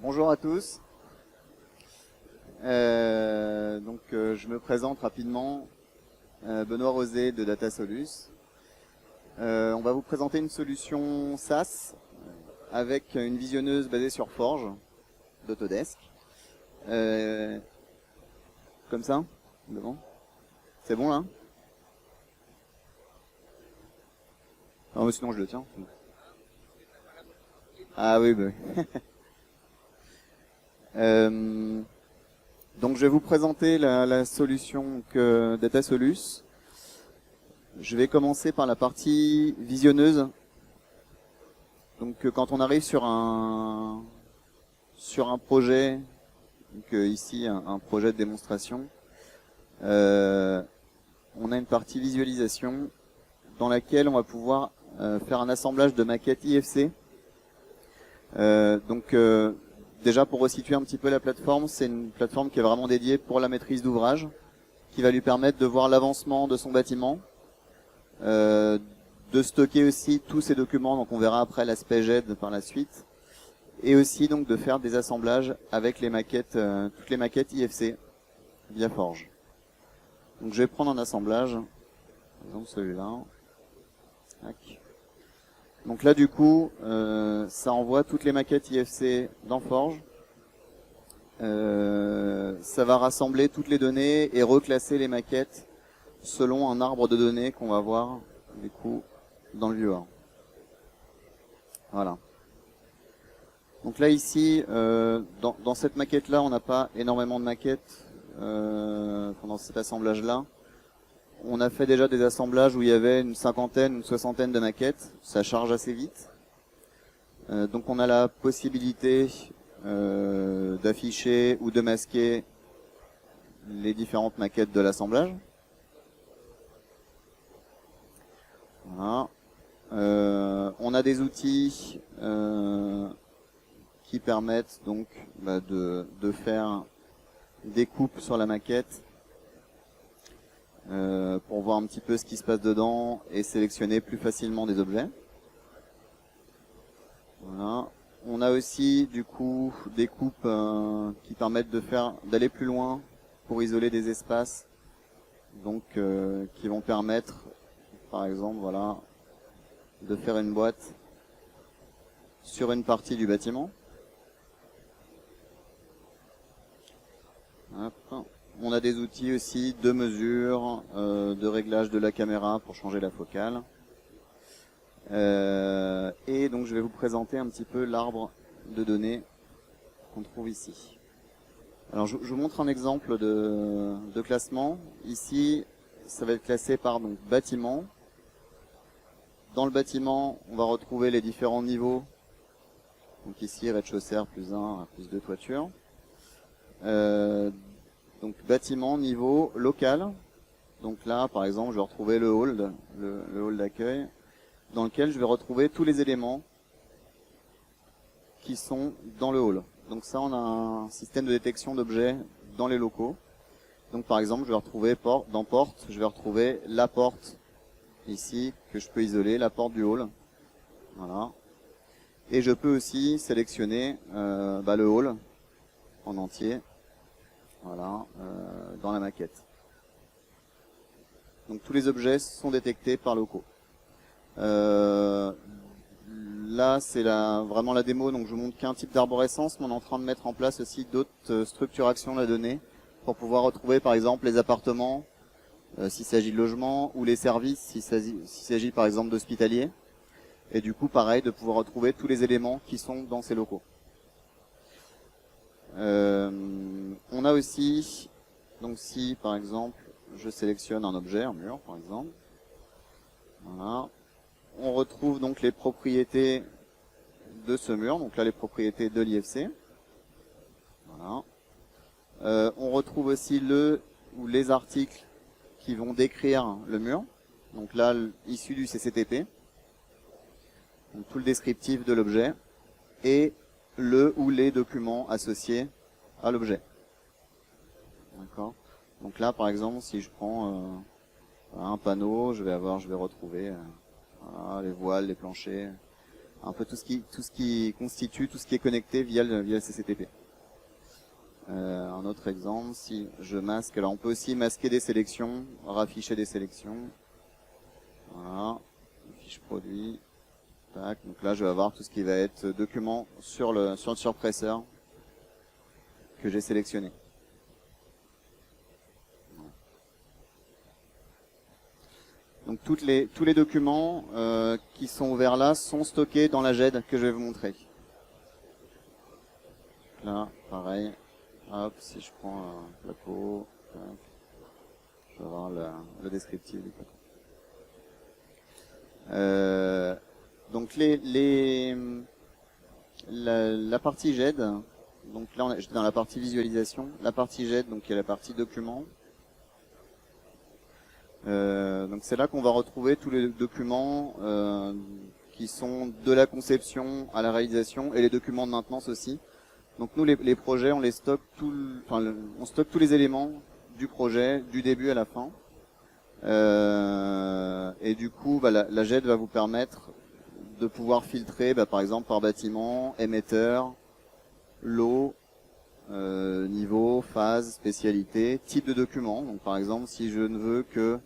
Bonjour à tous. Je me présente rapidement, Benoît Rosé de DataSolus. On va vous présenter une solution SaaS avec une visionneuse basée sur Forge d'Autodesk. Comme ça, devant. C'est bon là? Non, mais sinon je le tiens. Ah oui, bah oui. Donc je vais vous présenter la solution DataSolus. Je vais commencer par la partie visionneuse. Donc quand on arrive sur un projet, donc ici un projet de démonstration, on a une partie visualisation dans laquelle on va pouvoir faire un assemblage de maquettes IFC. Déjà pour resituer un petit peu la plateforme, c'est une plateforme qui est vraiment dédiée pour la maîtrise d'ouvrage, qui va lui permettre de voir l'avancement de son bâtiment, de stocker aussi tous ces documents, donc on verra après l'aspect GED par la suite, et aussi donc de faire des assemblages avec les maquettes, toutes les maquettes IFC via Forge. Donc je vais prendre un assemblage, par exemple celui-là. Donc là du coup, ça envoie toutes les maquettes IFC dans Forge. Ça va rassembler toutes les données et reclasser les maquettes selon un arbre de données qu'on va voir du coup dans le viewer. Voilà. Donc là ici, dans cette maquette là, on n'a pas énormément de maquettes pendant cet assemblage là. On a fait déjà des assemblages où il y avait une cinquantaine, une soixantaine de maquettes. Ça charge assez vite. Donc on a la possibilité d'afficher ou de masquer les différentes maquettes de l'assemblage. Voilà. On a des outils qui permettent donc de faire des coupes sur la maquette pour voir un petit peu ce qui se passe dedans et sélectionner plus facilement des objets. Voilà. On a aussi du coup des coupes qui permettent d'aller plus loin pour isoler des espaces, donc qui vont permettre, par exemple, voilà, de faire une boîte sur une partie du bâtiment. Hop. On a des outils aussi de mesure, de réglage de la caméra pour changer la focale. Et donc je vais vous présenter un petit peu l'arbre de données qu'on trouve ici. Alors je vous montre un exemple de classement. Ici, ça va être classé par donc bâtiment. Dans le bâtiment, on va retrouver les différents niveaux. Donc ici, rez-de-chaussée, +1, +2 toiture. Donc bâtiment, niveau, local. Donc là, par exemple, je vais retrouver le hall, le hall d'accueil, dans lequel je vais retrouver tous les éléments qui sont dans le hall. Donc ça, on a un système de détection d'objets dans les locaux. Donc par exemple, je vais retrouver dans porte, je vais retrouver la porte ici que je peux isoler, la porte du hall. Voilà. Et je peux aussi sélectionner le hall en entier. Voilà, dans la maquette. Donc tous les objets sont détectés par locaux. Là, c'est vraiment la démo, donc je vous montre qu'un type d'arborescence, mais on est en train de mettre en place aussi d'autres structurations de la donnée pour pouvoir retrouver par exemple les appartements, s'il s'agit de logements, ou les services, s'il s'agit par exemple d'hospitaliers. Et du coup, pareil, de pouvoir retrouver tous les éléments qui sont dans ces locaux. On a aussi, donc si par exemple je sélectionne un objet, un mur par exemple, voilà, on retrouve donc les propriétés de ce mur, donc là les propriétés de l'IFC. Voilà. On retrouve aussi ou les articles qui vont décrire le mur, donc là issu du CCTP, donc tout le descriptif de l'objet, et ou les documents associés à l'objet. D'accord. Donc là, par exemple, si je prends un panneau, je vais retrouver les voiles, les planchers, un peu tout ce qui constitue, tout ce qui est connecté via le CCTP. Un autre exemple, si je masque, alors on peut aussi masquer des sélections, rafficher des sélections. Voilà, fiche produit. Tac. Donc là, je vais avoir tout ce qui va être document sur le surpresseur que j'ai sélectionné. Donc tous les documents qui sont ouverts là sont stockés dans la GED que je vais vous montrer. Là, pareil. Hop, si je prends un plateau, je vais avoir le descriptif du plateau. Donc la partie GED, donc là j'étais dans la partie visualisation, la partie GED, donc il y a la partie document. Donc c'est là qu'on va retrouver tous les documents qui sont de la conception à la réalisation et les documents de maintenance aussi. Donc nous les projets on les stocke on stocke tous les éléments du projet du début à la fin. Et du coup la GED va vous permettre de pouvoir filtrer par exemple par bâtiment, émetteur, lot, niveau, phase, spécialité, type de document. Donc par exemple si je ne veux que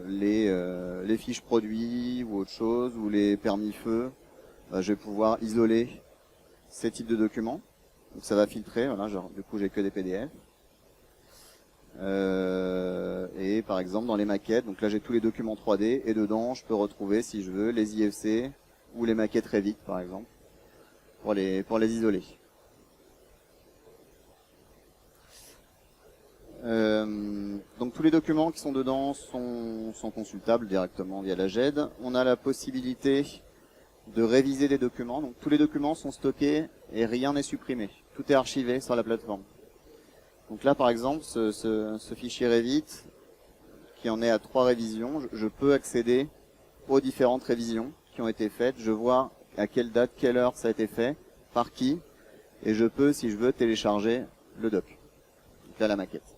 les fiches produits ou autre chose, ou les permis feu, je vais pouvoir isoler ces types de documents. Donc ça va filtrer, voilà, du coup j'ai que des PDF. Et par exemple dans les maquettes, donc là j'ai tous les documents 3D et dedans je peux retrouver si je veux les IFC ou les maquettes Revit par exemple pour les isoler. Donc tous les documents qui sont dedans sont consultables directement via la GED. On a la possibilité de réviser des documents. Donc tous les documents sont stockés et rien n'est supprimé. Tout est archivé sur la plateforme. Donc là par exemple ce fichier Revit qui en est à 3 révisions, je peux accéder aux différentes révisions qui ont été faites. Je vois à quelle date, quelle heure ça a été fait, par qui, et je peux, si je veux, télécharger le doc. Donc là la maquette.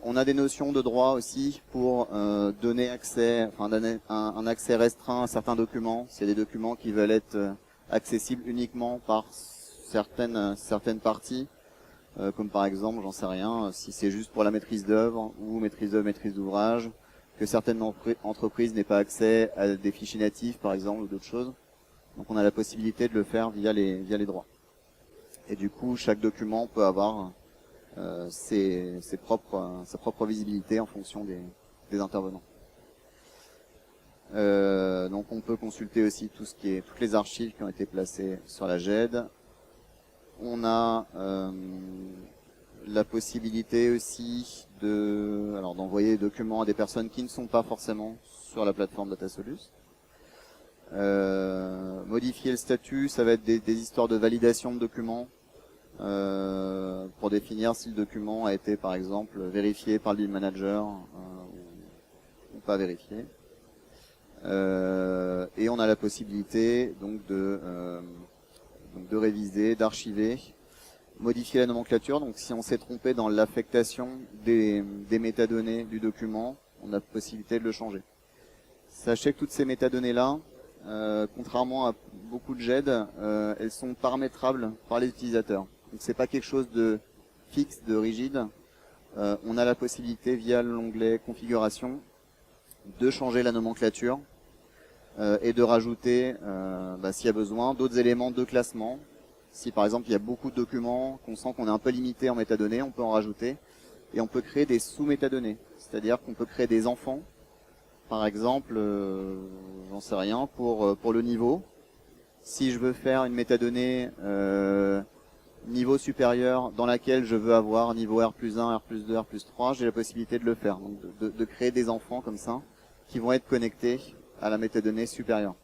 On a des notions de droit aussi pour donner accès, un accès restreint à certains documents. S'il y a des documents qui veulent être accessibles uniquement par certaines parties, comme par exemple, j'en sais rien, si c'est juste pour la maîtrise d'œuvre ou maîtrise d'ouvrage, que certaines entreprises n'aient pas accès à des fichiers natifs par exemple ou d'autres choses. Donc on a la possibilité de le faire via les droits. Et du coup, chaque document peut avoir sa propre visibilité en fonction des intervenants. Donc on peut consulter aussi toutes les archives qui ont été placées sur la GED. On a la possibilité aussi d'envoyer des documents à des personnes qui ne sont pas forcément sur la plateforme DataSolus. Modifier le statut, ça va être des histoires de validation de documents. Pour définir si le document a été par exemple vérifié par le lead manager ou pas vérifié. Et on a la possibilité donc de réviser, d'archiver, modifier la nomenclature. Donc si on s'est trompé dans l'affectation des métadonnées du document, on a la possibilité de le changer. Sachez que toutes ces métadonnées là, contrairement à beaucoup de GED, elles sont paramétrables par les utilisateurs. Donc c'est pas quelque chose de fixe, de rigide. On a la possibilité via l'onglet configuration de changer la nomenclature et de rajouter, s'il y a besoin, d'autres éléments de classement. Si par exemple il y a beaucoup de documents, qu'on sent qu'on est un peu limité en métadonnées, on peut en rajouter. Et on peut créer des sous-métadonnées. C'est-à-dire qu'on peut créer des enfants. Par exemple, j'en sais rien, pour le niveau. Si je veux faire une métadonnée niveau supérieur dans laquelle je veux avoir niveau R+1, R+2, R+3, j'ai la possibilité de le faire. Donc de créer des enfants comme ça, qui vont être connectés à la métadonnée supérieure.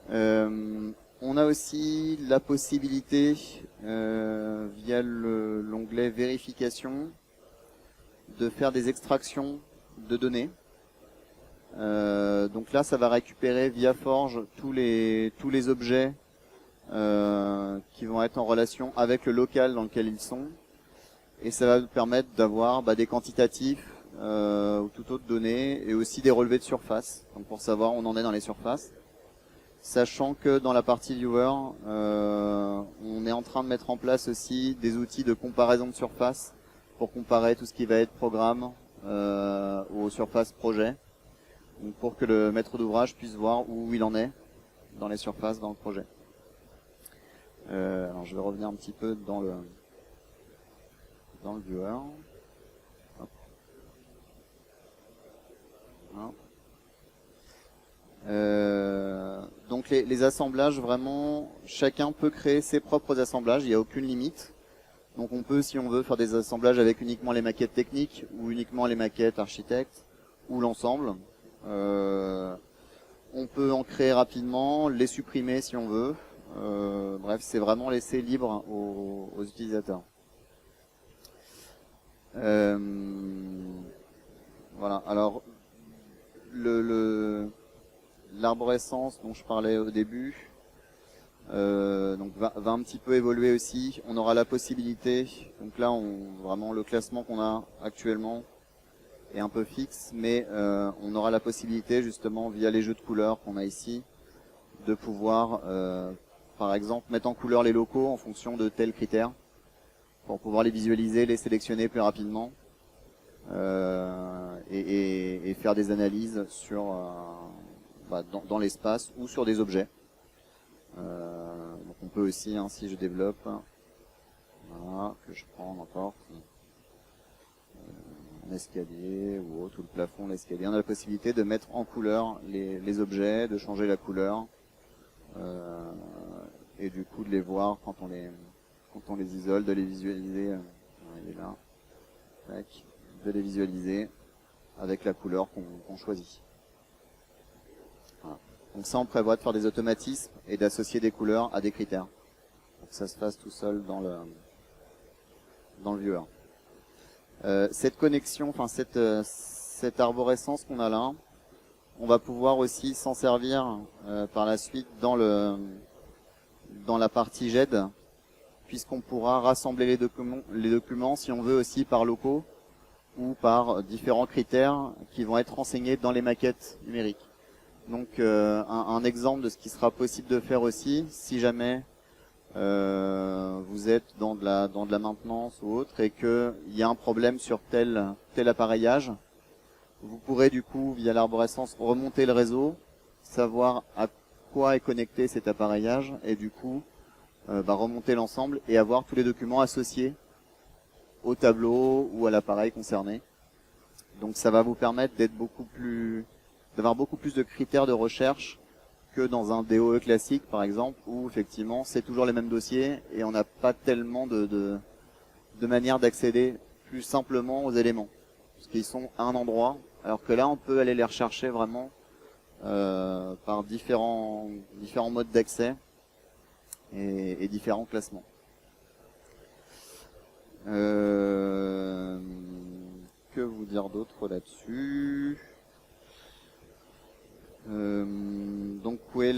On a aussi la possibilité, via l'onglet vérification, de faire des extractions de données. Donc là, ça va récupérer via Forge tous les objets qui vont être en relation avec le local dans lequel ils sont. Et ça va nous permettre d'avoir des quantitatifs ou toute autre donnée, et aussi des relevés de surface, donc pour savoir où on en est dans les surfaces. Sachant que dans la partie viewer, on est en train de mettre en place aussi des outils de comparaison de surface pour comparer tout ce qui va être programme aux surfaces projet, donc pour que le maître d'ouvrage puisse voir où il en est dans les surfaces dans le projet. Alors je vais revenir un petit peu dans le viewer. Hop. Voilà. Donc les assemblages, vraiment, chacun peut créer ses propres assemblages, il n'y a aucune limite. Donc on peut, si on veut, faire des assemblages avec uniquement les maquettes techniques, ou uniquement les maquettes architectes, ou l'ensemble. On peut en créer rapidement, les supprimer si on veut. Bref, c'est vraiment laissé libre aux utilisateurs. Voilà, alors l'arborescence dont je parlais au début donc va un petit peu évoluer aussi. On aura la possibilité, donc là vraiment le classement qu'on a actuellement est un peu fixe, mais on aura la possibilité justement via les jeux de couleurs qu'on a ici de pouvoir par exemple mettre en couleur les locaux en fonction de tels critères pour pouvoir les visualiser, les sélectionner plus rapidement et faire des analyses sur dans l'espace ou sur des objets. Donc on peut aussi, hein, si je développe, voilà, que je prends n'importe un escalier ou autre, ou le plafond, l'escalier, on a la possibilité de mettre en couleur les objets, de changer la couleur et du coup de les voir quand on les isole, de les visualiser. Il est là, tac, de les visualiser avec la couleur qu'on choisit. Voilà. Donc ça, on prévoit de faire des automatismes et d'associer des couleurs à des critères. Donc ça se fasse tout seul dans le viewer. Cette connexion, enfin cette arborescence qu'on a là, on va pouvoir aussi s'en servir par la suite dans la partie GED, puisqu'on pourra rassembler les documents si on veut aussi par locaux ou par différents critères qui vont être renseignés dans les maquettes numériques. Donc un exemple de ce qui sera possible de faire aussi, si jamais vous êtes dans de la maintenance ou autre et qu'il y a un problème sur tel appareillage, vous pourrez du coup via l'arborescence remonter le réseau, savoir à quoi est connecté cet appareillage et du coup remonter l'ensemble et avoir tous les documents associés au tableau ou à l'appareil concerné. Donc ça va vous permettre d'avoir beaucoup plus de critères de recherche que dans un DOE classique par exemple, où effectivement c'est toujours les mêmes dossiers et on n'a pas tellement de manière d'accéder plus simplement aux éléments, parce qu'ils sont à un endroit, alors que là on peut aller les rechercher vraiment par différents modes d'accès et différents classements. Que vous dire d'autre là-dessus? Donc oui,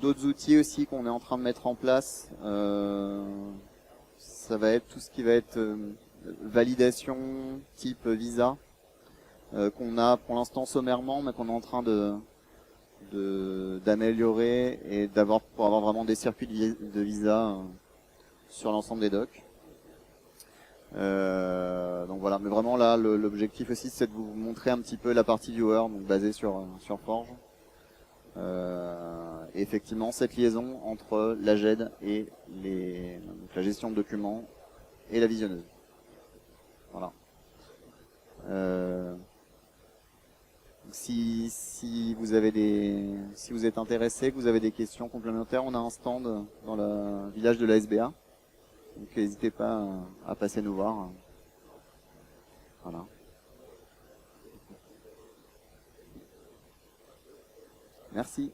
d'autres outils aussi qu'on est en train de mettre en place, ça va être tout ce qui va être validation type visa, qu'on a pour l'instant sommairement, mais qu'on est en train d'améliorer et pour avoir vraiment des circuits de visa sur l'ensemble des docs. Donc voilà, mais vraiment là l'objectif aussi c'est de vous montrer un petit peu la partie viewer, donc basée sur Forge. Et effectivement cette liaison entre la GED et donc la gestion de documents et la visionneuse. Voilà. Si vous êtes intéressé, que vous avez des questions complémentaires, on a un stand dans le village de la SBA. Donc n'hésitez pas à passer nous voir. Voilà. Merci.